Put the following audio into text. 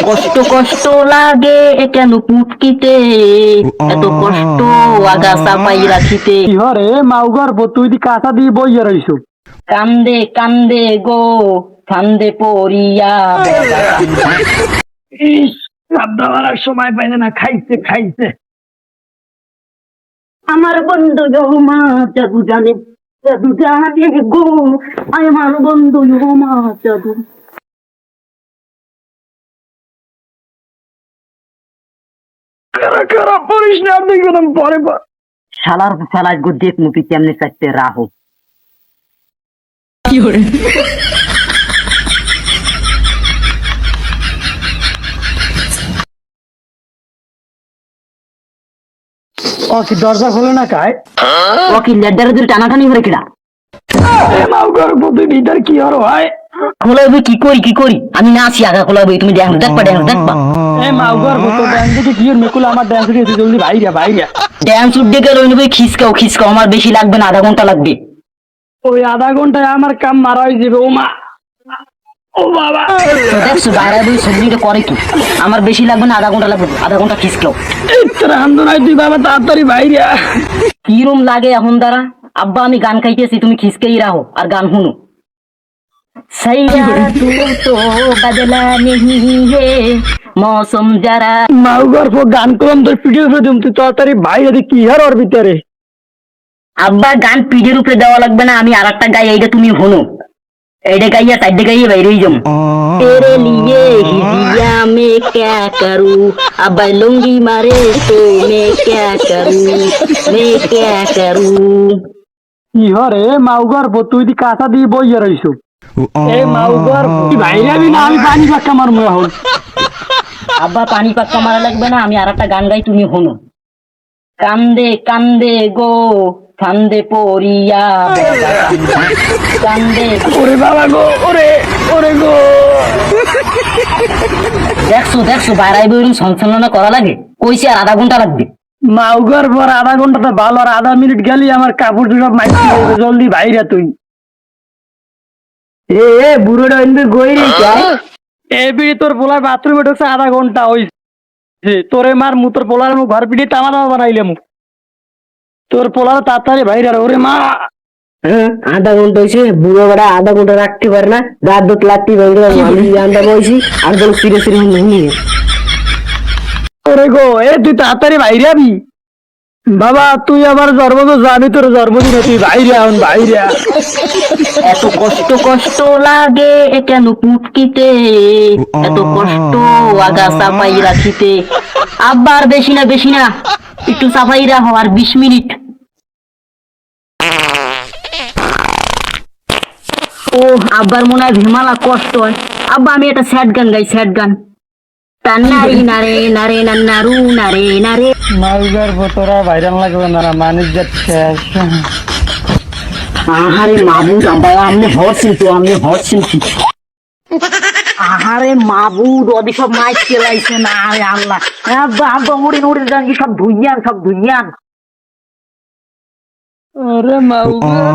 কষ্ট কষ্ট লাগে কেন পুটকিতে, এত কষ্ট আগাছা পাই রাখিতে। কি হরে মাউগার তুই দি কাঁচা দিয়ে বইয়া রইছো। কান্দে কান্দে গো কান্দে পড়িয়া। ইস, রান্না বাড়ার সময় পাইলে না, খাইছে খাইছে। আমার বন্ধু মা জাদু জানে, জাদু জানে গো, আমার বন্ধু মা জাদু। কারা কারা পড়িস না, আপনি গেলাম পরে শালার শালার গো দেখ মুখি কেমনে চাইতে রাহো। ও কি দরজা খোলে না কায়? ও কি লেডারে ধরে টানাটানি করে কিনা? মাউগার তুই ভিতর কি হর হয়? খোলাবি কি করি কি করি, আমি না আসি আগা খোলাবি, তুমি দেখবা দেখবা। এ মাউগার তোর ড্যান্স দেখে কি ওর মেকুল আমার ড্যান্স দেখে জলদি বাইরে বাইরে। ড্যান্স উঠে গেল ওই খিসকাও খিসকাও, আমার বেশি লাগবে না, আধা ঘন্টা লাগবে। ওই আধা ঘন্টায় আমার কাম মারা হয়ে যাবে। ও মা, ও বাবা। দেখছো বাইরে বই সবজিটা করে কি, আমার বেশি লাগবে না, আধা ঘন্টা লাগবে, আধা ঘন্টা খিসকাও। রান্ধ নাই তুই বাবা, তাড়াতাড়ি বাইরে। কিরম লাগে এখন দ্বারা আব্বা, আমি গান খাইতেছি, তুমি খিসকেই রাহো আর গান শুনো। सैया तू तो बदला नहीं है मौसम जरा। মাউগার গান করলাম তোর পিঠের উপরে দিম, তুই তাড়াতাড়ি বাইরে। কি হার ওর ভিতরে? আব্বা গান পিঠের উপরে দেওয়া লাগবে না, আমি আর একটা গাই, এইটা তুমি শোনো। এইটা গাইয়া সাইডে গাইয়ে বাইরে যাম। तेरे लिए ही दिया मैं क्या करूं, अब लूंगी मारे तो मैं क्या करूं, मैं क्या करूं। কি হরে মাউগার তুই দি কাঁচা দিয়ে বইয়া রইছো। এই মাউগার বাইরে আবি না, আমি পানি পাক্কা মারমু এখন। আব্বা পানি পাক্কা মারা লাগবে না, আমি আর একটা গান গাই, তুমি শোনো। কান্দে কান্দে গো কান্দে পড়িয়া, কান্দে। ওরে বাবা গো, ওরে ওরে গো। দেখছো দেখছো বাইরাই বই সংশোধন করা লাগে, কইছি আর আধা ঘন্টা লাগবে। মাউগার পর আধা ঘন্টা তো ভালো, আর আধা মিনিট গেলি আমার কাপড় সব মাইতে হবে। জলদি বাইরে তুই। এ বুড়োটা এনবে গই রে চাই। এই বিড়ি তোর পোলার বাথরুমে ঢুকছে, আধা ঘন্টা হইছে। তোরে মার মু তোর পোলার ঘর পিড়ি তামা তামা বানাইলে মু। তোর পোলার তাড়াতাড়ি বাইরে। ওরে মা, হ্যাঁ আধা ঘন্টা হয়েছে, বুড়ো বেড়া আধা ঘন্টা রাখতে পারে না, রাত দুধ লাগতে আমি গানটা বলছি আর বল ফিরে ফিরে নিয়ে। ওরে গো, এ তুই তাড়াতাড়ি বাইরে আবি। বাবা তুই আমার জন্মদিন জানি, তোর জন্মদিন, তুই বাইরে এখন বাইরে। এত কষ্ট কষ্ট লাগে কেন পুটকিতে, এত কষ্ট আগাছা পাই রাখিতে। আব্বা আর বেশি না বেশি না, একটু সাফাই রাখো আর 20 মিনিট। ও আব্বার মনে হয় ভিমালা কষ্ট হয়। আব্বা আমি একটা স্যাড গান গাই, স্যাড গান। নারী নারে নারে নান্নারু নারে নারে। মাউগার তোরা ভাইরাল লাগবে না, মানুষ যাচ্ছে। আহারে মাবুদ, আব্বা আমি হরছি তো, আমি হরছি। আহারে মাবুদ, ওদি সব মাইক চালাইছে না, আরে আল্লাহ। আব্বা আব্বা উড়ে উড়ে যান, সব ধুইয়ান সব ধুইয়ান। ওরে মাউগার